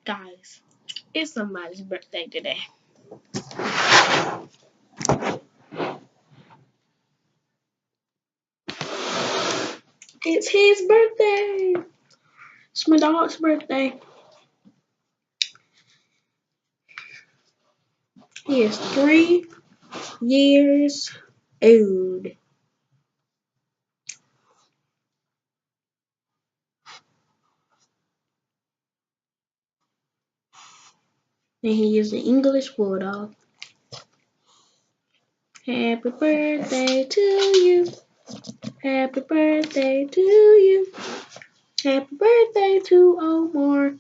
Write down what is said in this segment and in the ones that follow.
Guys, it's somebody's birthday today. It's his birthday. It's my dog's birthday. He is 3 years old. And he is an English bulldog. Happy birthday to you. Happy birthday to you. Happy birthday to Omar.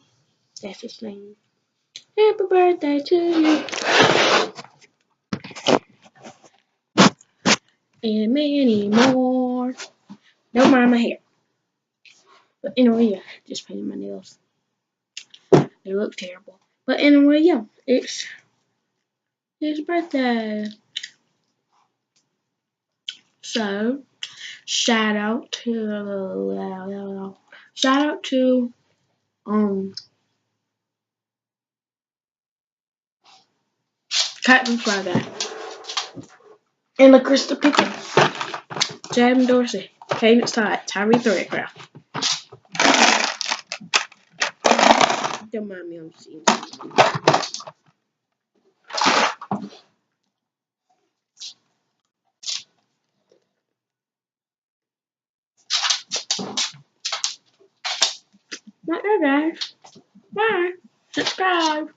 That's his name. Happy birthday to you. And many more. Don't mind my hair. But anyway, yeah, just painted my nails. They look terrible. But anyway, yeah, it's his birthday. So, shout out to Captain Fry Guy and LaCrystal Pickett, Jam Dorsey, Cadence Todd, Tyree Threadcraft. Don't mind me, I'm seeing something. Not that guys. Bye. Subscribe.